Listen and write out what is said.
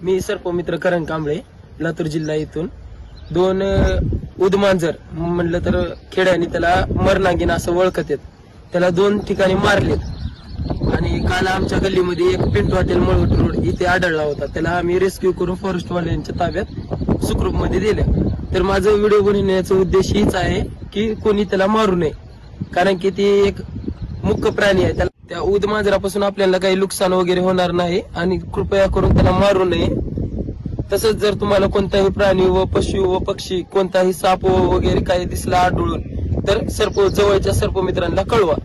मी सर्पमित्र करण कांबळे, लातूर जिल्हा येथून. 2 उदमांजर म्हणलं तर खेड्याने त्याला मरनांगीन असं ओळखत आहेत, त्याला 2 ठिकाणी मारलेत. आणि काल आमच्या गल्लीमध्ये एक पिंटू हॉटेल मळवट रोड इथे आढळला होता. त्याला आम्ही रेस्क्यू करून फॉरेस्टवाल्यांच्या ताब्यात सुखरूप मध्ये दिलं. तर माझं व्हिडिओ बनवण्याचा उद्देश हीच आहे की कोणी त्याला मारू नये, कारण की ती एक मुख्य प्राणी आहे. त्याला त्या उदमांजरापासून आपल्याला काही नुकसान वगैरे होणार नाही आणि कृपया करून त्याला मारू नये. तसंच जर तुम्हाला कोणताही प्राणी व पशु व पक्षी, कोणताही साप वगैरे काही दिसला आढळून, तर जवळच्या सर्पमित्रांना कळवा.